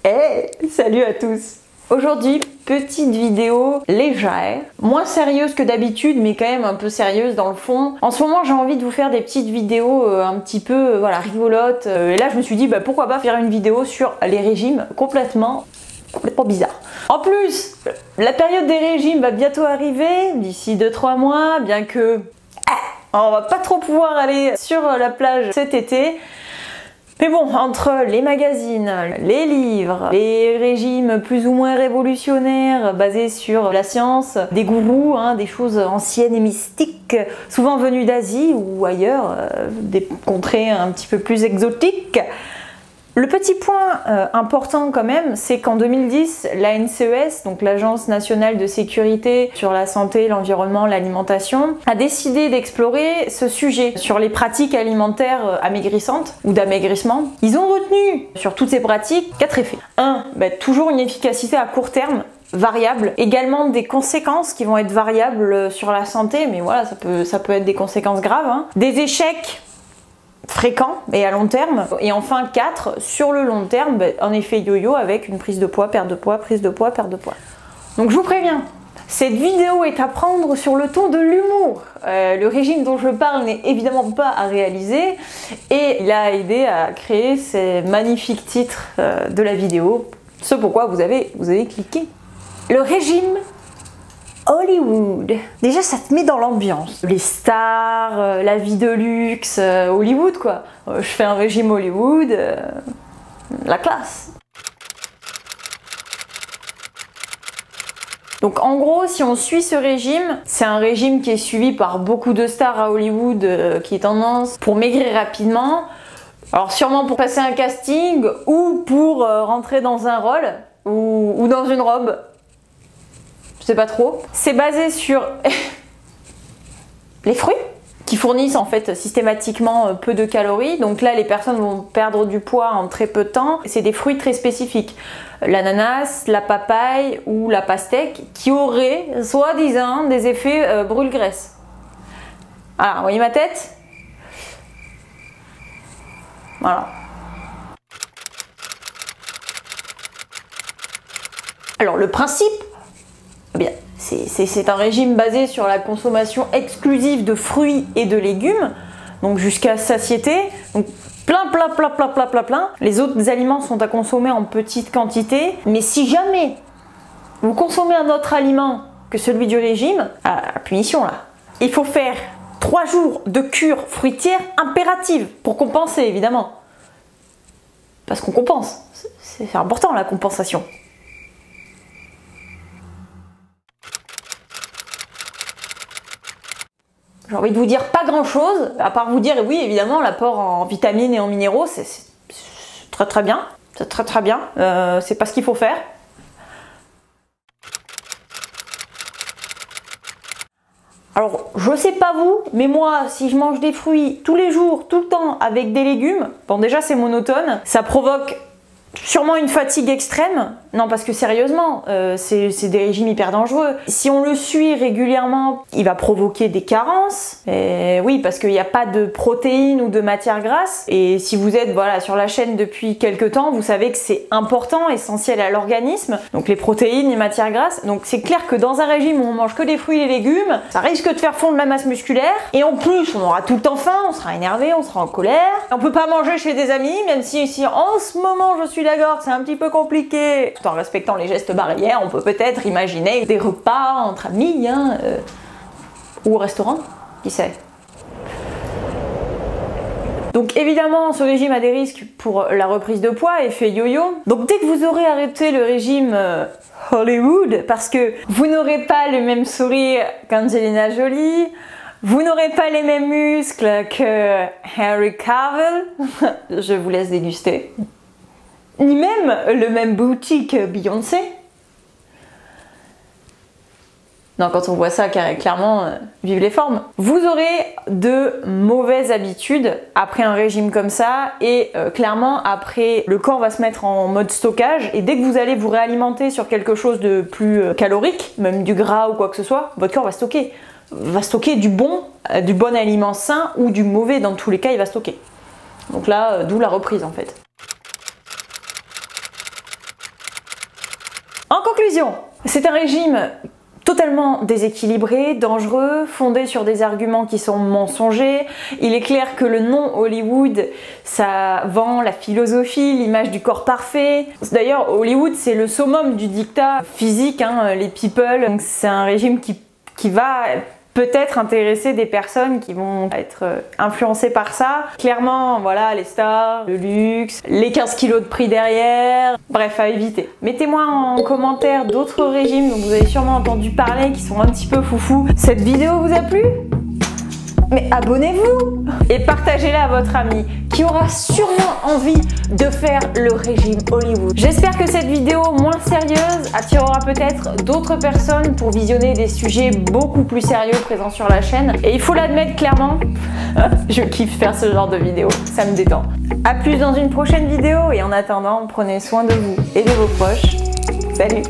Hey, salut à tous! Aujourd'hui, petite vidéo légère, moins sérieuse que d'habitude, mais quand même un peu sérieuse dans le fond. En ce moment, j'ai envie de vous faire des petites vidéos un petit peu voilà, rigolotes. Et là, je me suis dit, pourquoi pas faire une vidéo sur les régimes complètement bizarre. En plus, la période des régimes va bientôt arriver, d'ici 2-3 mois, bien que on va pas trop pouvoir aller sur la plage cet été. Mais bon, entre les magazines, les livres, les régimes plus ou moins révolutionnaires basés sur la science, des gourous, des choses anciennes et mystiques, souvent venues d'Asie ou ailleurs, des contrées un petit peu plus exotiques. Le petit point important quand même, c'est qu'en 2010, l'ANSES, donc l'Agence nationale de sécurité sur la santé, l'environnement, l'alimentation, a décidé d'explorer ce sujet sur les pratiques alimentaires amaigrissantes ou d'amaigrissement. Ils ont retenu sur toutes ces pratiques 4 effets. 1. Toujours une efficacité à court terme, variable, également des conséquences qui vont être variables sur la santé, mais voilà, ça peut être des conséquences graves. Des échecs fréquent et à long terme, et enfin 4 sur le long terme, un effet yo-yo avec une prise de poids, perte de poids, prise de poids, perte de poids. Donc je vous préviens, cette vidéo est à prendre sur le ton de l'humour. Le régime dont je parle n'est évidemment pas à réaliser et il a aidé à créer ces magnifiques titres de la vidéo, ce pourquoi vous avez cliqué. Le régime Hollywood. Déjà, ça te met dans l'ambiance. Les stars, la vie de luxe, Hollywood quoi. Je fais un régime Hollywood, la classe. Donc en gros, si on suit ce régime, c'est un régime qui est suivi par beaucoup de stars à Hollywood qui est tendance pour maigrir rapidement. Alors sûrement pour passer un casting ou pour rentrer dans un rôle ou dans une robe. Je sais pas trop. C'est basé sur les fruits qui fournissent en fait systématiquement peu de calories. Donc là, les personnes vont perdre du poids en très peu de temps. C'est des fruits très spécifiques. L'ananas, la papaye ou la pastèque qui auraient soi-disant des effets brûle-graisse. Voilà, vous voyez ma tête? Voilà. Alors le principe, c'est un régime basé sur la consommation exclusive de fruits et de légumes, donc jusqu'à satiété, donc plein. Les autres aliments sont à consommer en petite quantité, mais si jamais vous consommez un autre aliment que celui du régime, punition là. Il faut faire 3 jours de cure fruitière impérative pour compenser évidemment. Parce qu'on compense, c'est important la compensation. J'ai envie de vous dire pas grand chose, à part vous dire oui évidemment l'apport en vitamines et en minéraux c'est très bien, c'est très bien, c'est pas ce qu'il faut faire. Alors je sais pas vous, mais moi si je mange des fruits tous les jours, tout le temps avec des légumes, bon déjà c'est monotone, ça provoque sûrement une fatigue extrême. Non, parce que sérieusement, c'est des régimes hyper dangereux. Si on le suit régulièrement, il va provoquer des carences. Et oui, parce qu'il n'y a pas de protéines ou de matières grasses. Et si vous êtes sur la chaîne depuis quelques temps, vous savez que c'est important, essentiel à l'organisme. Donc les protéines, les matières grasses. Donc c'est clair que dans un régime où on mange que des fruits et légumes, ça risque de faire fondre la masse musculaire. Et en plus, on aura tout le temps faim, on sera énervé, on sera en colère. On peut pas manger chez des amis, même si en ce moment je suis d'accord que c'est un petit peu compliqué. Tout en respectant les gestes barrières, on peut peut-être imaginer des repas entre amis, ou au restaurant, qui sait. Donc évidemment, ce régime a des risques pour la reprise de poids, effet yo-yo. Donc dès que vous aurez arrêté le régime Hollywood, parce que vous n'aurez pas le même sourire qu'Angelina Jolie, vous n'aurez pas les mêmes muscles que Henry Cavill, je vous laisse déguster, ni même le même booty que Beyoncé. Non, quand on voit ça, clairement, vive les formes. Vous aurez de mauvaises habitudes après un régime comme ça et clairement après le corps va se mettre en mode stockage et dès que vous allez vous réalimenter sur quelque chose de plus calorique, même du gras ou quoi que ce soit, votre corps va stocker du bon aliment sain ou du mauvais, dans tous les cas il va stocker. Donc là, d'où la reprise en fait. Conclusion, c'est un régime totalement déséquilibré, dangereux, fondé sur des arguments qui sont mensongers. Il est clair que le nom Hollywood, ça vend la philosophie, l'image du corps parfait. D'ailleurs, Hollywood, c'est le summum du dictat physique, hein, les people. Donc c'est un régime qui va peut-être intéresser des personnes qui vont être influencées par ça. Clairement, voilà, les stars, le luxe, les 15 kilos de prix derrière, bref, à éviter. Mettez-moi en commentaire d'autres régimes dont vous avez sûrement entendu parler, qui sont un petit peu foufou. Cette vidéo vous a plu ? Mais abonnez-vous et partagez-la à votre ami qui aura sûrement envie de faire le régime Hollywood. J'espère que cette vidéo moins sérieuse attirera peut-être d'autres personnes pour visionner des sujets beaucoup plus sérieux présents sur la chaîne. Et il faut l'admettre clairement, je kiffe faire ce genre de vidéo, ça me détend. A plus dans une prochaine vidéo et en attendant, prenez soin de vous et de vos proches. Salut!